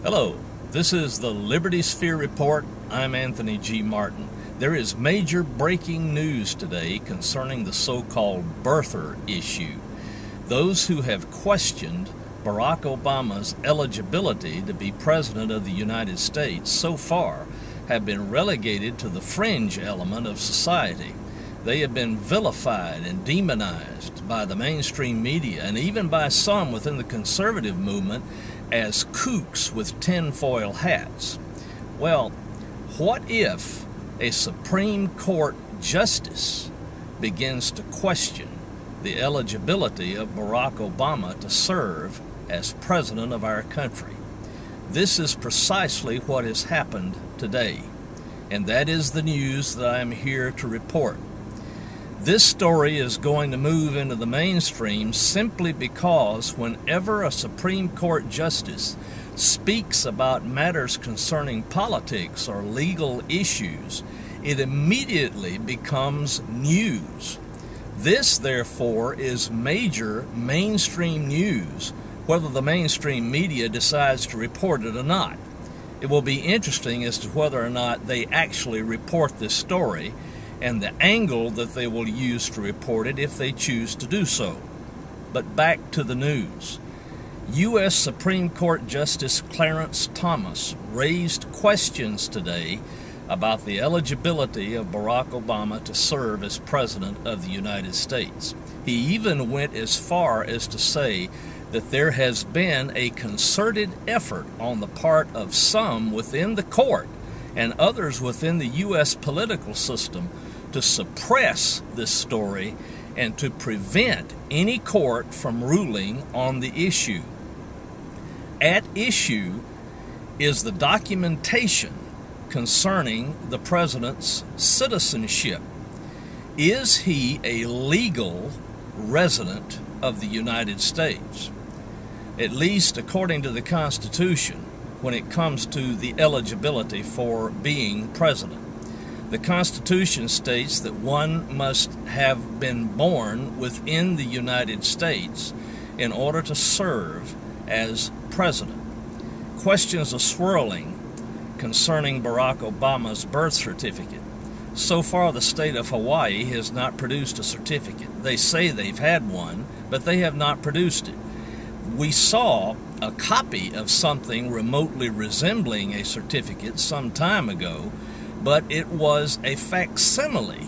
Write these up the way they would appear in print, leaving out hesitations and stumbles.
Hello, this is the Liberty Sphere Report. I'm Anthony G. Martin. There is major breaking news today concerning the so-called birther issue. Those who have questioned Barack Obama's eligibility to be President of the United States so far have been relegated to the fringe element of society. They have been vilified and demonized by the mainstream media and even by some within the conservative movement as kooks with tinfoil hats. Well, what if a Supreme Court justice begins to question the eligibility of Barack Obama to serve as president of our country? This is precisely what has happened today, and that is the news that I am here to report. This story is going to move into the mainstream simply because whenever a Supreme Court justice speaks about matters concerning politics or legal issues, it immediately becomes news. This, therefore, is major mainstream news, whether the mainstream media decides to report it or not. It will be interesting as to whether or not they actually report this story and the angle that they will use to report it if they choose to do so. But back to the news. U.S. Supreme Court Justice Clarence Thomas raised questions today about the eligibility of Barack Obama to serve as President of the United States. He even went as far as to say that there has been a concerted effort on the part of some within the court and others within the U.S. political system to suppress this story and to prevent any court from ruling on the issue. At issue is the documentation concerning the president's citizenship. Is he a legal resident of the United States? At least according to the Constitution, when it comes to the eligibility for being president. The Constitution states that one must have been born within the United States in order to serve as president. Questions are swirling concerning Barack Obama's birth certificate. So far, the state of Hawaii has not produced a certificate. They say they've had one, but they have not produced it. We saw a copy of something remotely resembling a certificate some time ago, but it was a facsimile,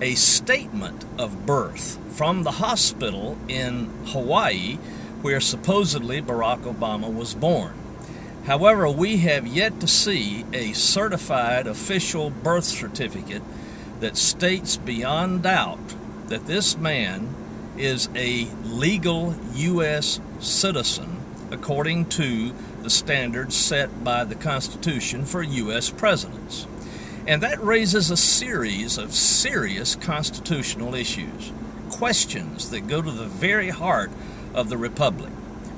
a statement of birth from the hospital in Hawaii where supposedly Barack Obama was born. However, we have yet to see a certified official birth certificate that states beyond doubt that this man is a legal U.S. citizen according to the standards set by the Constitution for U.S. presidents. And that raises a series of serious constitutional issues, questions that go to the very heart of the Republic.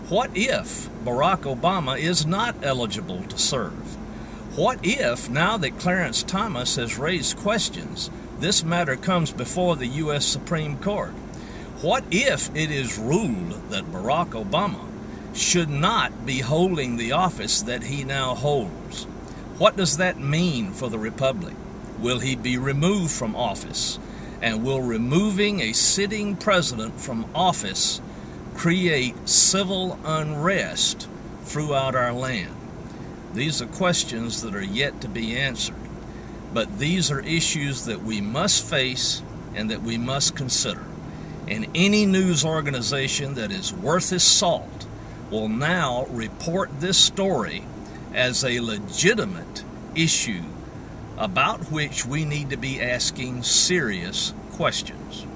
What if Barack Obama is not eligible to serve? What if, now that Clarence Thomas has raised questions, this matter comes before the U.S. Supreme Court? What if it is ruled that Barack Obama should not be holding the office that he now holds? What does that mean for the Republic? Will he be removed from office? And will removing a sitting president from office create civil unrest throughout our land? These are questions that are yet to be answered. But these are issues that we must face and that we must consider. And any news organization that is worth its salt will now report this story as a legitimate issue about which we need to be asking serious questions.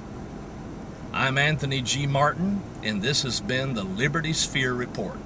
I'm Anthony G. Martin, and this has been the Liberty Sphere Report.